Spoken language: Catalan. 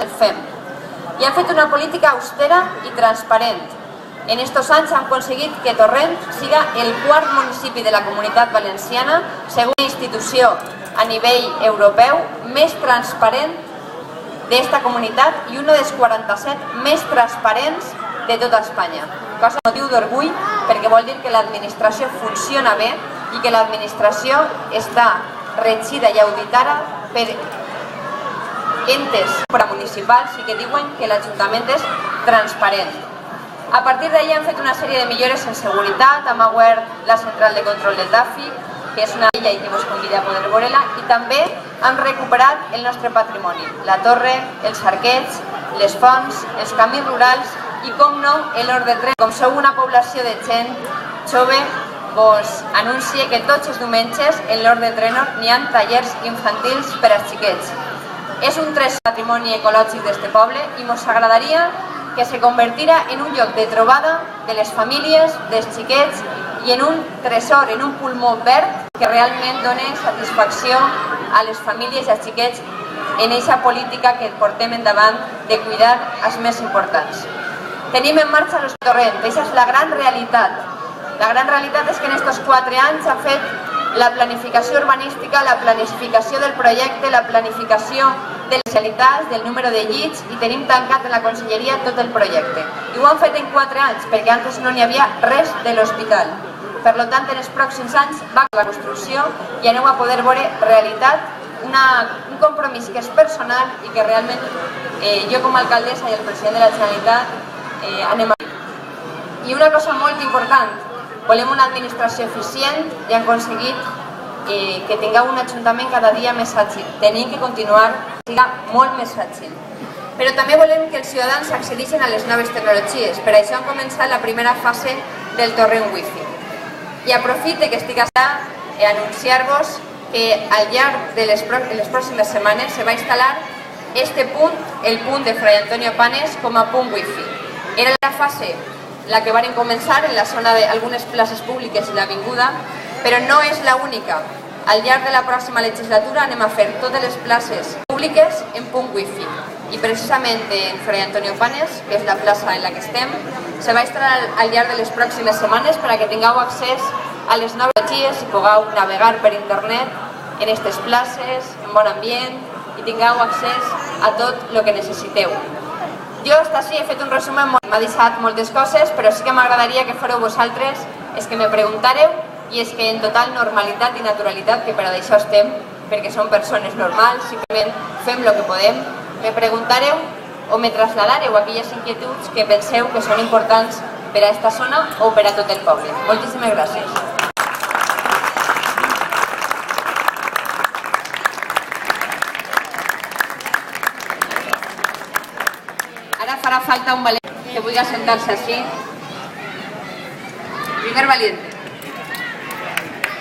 el fem. I han fet una política austera i transparent. En estos anys han aconseguit que Torrent siga el quart municipi de la Comunitat Valenciana, segons una institució a nivell europeu, més transparent d'esta comunitat i un dels 47 més transparents de tota Espanya. Cosa motiu d'orgull perquè vol dir que l'administració funciona bé i que l'administració està regida i auditada per entes municipals i que diuen que l'Ajuntament és transparent. A partir d'ahir han fet una sèrie de millores en seguretat, hem obert la central de control del DAFI, que és una illa i que us convida a poder veure-la, i també hem recuperat el nostre patrimoni, la torre, els arquets, les fonts, els camins rurals i, com no, l'hort de tren. Com sou una població de gent jove, vos anuncie que tots els diumenges en l'hort de Trenor n'hi ha tallers infantils per als xiquets. És un tresor patrimoni ecològic d'este poble i mos agradaria que se convertirà en un lloc de trobada de les famílies, dels xiquets i en un tresor, en un pulmó verd que realment doni satisfacció a les famílies i als xiquets en aquesta política que portem endavant de cuidar els més importants. Tenim en marxa l'Hospital Torrent, aquesta és la gran realitat. La gran realitat és que en aquests 4 anys s'ha fet la planificació urbanística, la planificació del projecte, la planificació de les especialitats, del número de llits i tenim tancat en la conselleria tot el projecte. I ho han fet en 4 anys perquè antes no n'hi havia res de l'hospital. Per tant, en els pròxims anys va la construcció i aneu a poder veure realitat, un compromís que és personal i que realment jo com a alcaldessa i el president de la Generalitat anem a dir. I una cosa molt important, volem una administració eficient i han aconseguit que tingueu un ajuntament cada dia més àgil. Tenim que continuar siga molt més àgil. Però també volem que els ciutadans accedeixin a les noves tecnologies. Per això hem començat la primera fase del torrent wifi. I aprofite que estic allà a anunciar-vos que al llarg de les pròximes setmanes se va instal·lar este punt, el punt de Fray Antonio Panes, com a punt wifi. Era la fase la que van començar en la zona d'algunes places públiques i l'avinguda, però no és l'única. Al llarg de la pròxima legislatura anem a fer totes les places públiques en punt wifi. I precisament en Fray Antonio Panes, que és la plaça en la que estem, se va instal·lar al llarg de les pròximes setmanes perquè tingueu accés a les noves tecnologies i pugueu navegar per internet en aquestes places, en bon ambient, i tingueu accés a tot el que necessiteu. Jo, així, he fet un resum, m'ha deixat moltes coses, però sí que m'agradaria que fóreu vosaltres els que me preguntareu i és que en total normalitat i naturalitat, que per a això estem, perquè som persones normals, simplement fem el que podem, me preguntareu o me traslladareu aquelles inquietuds que penseu que són importants per a aquesta zona o per a tot el poble. Moltíssimes gràcies. Ara farà falta un valent que vulgui assentar-se així. Primer valiente.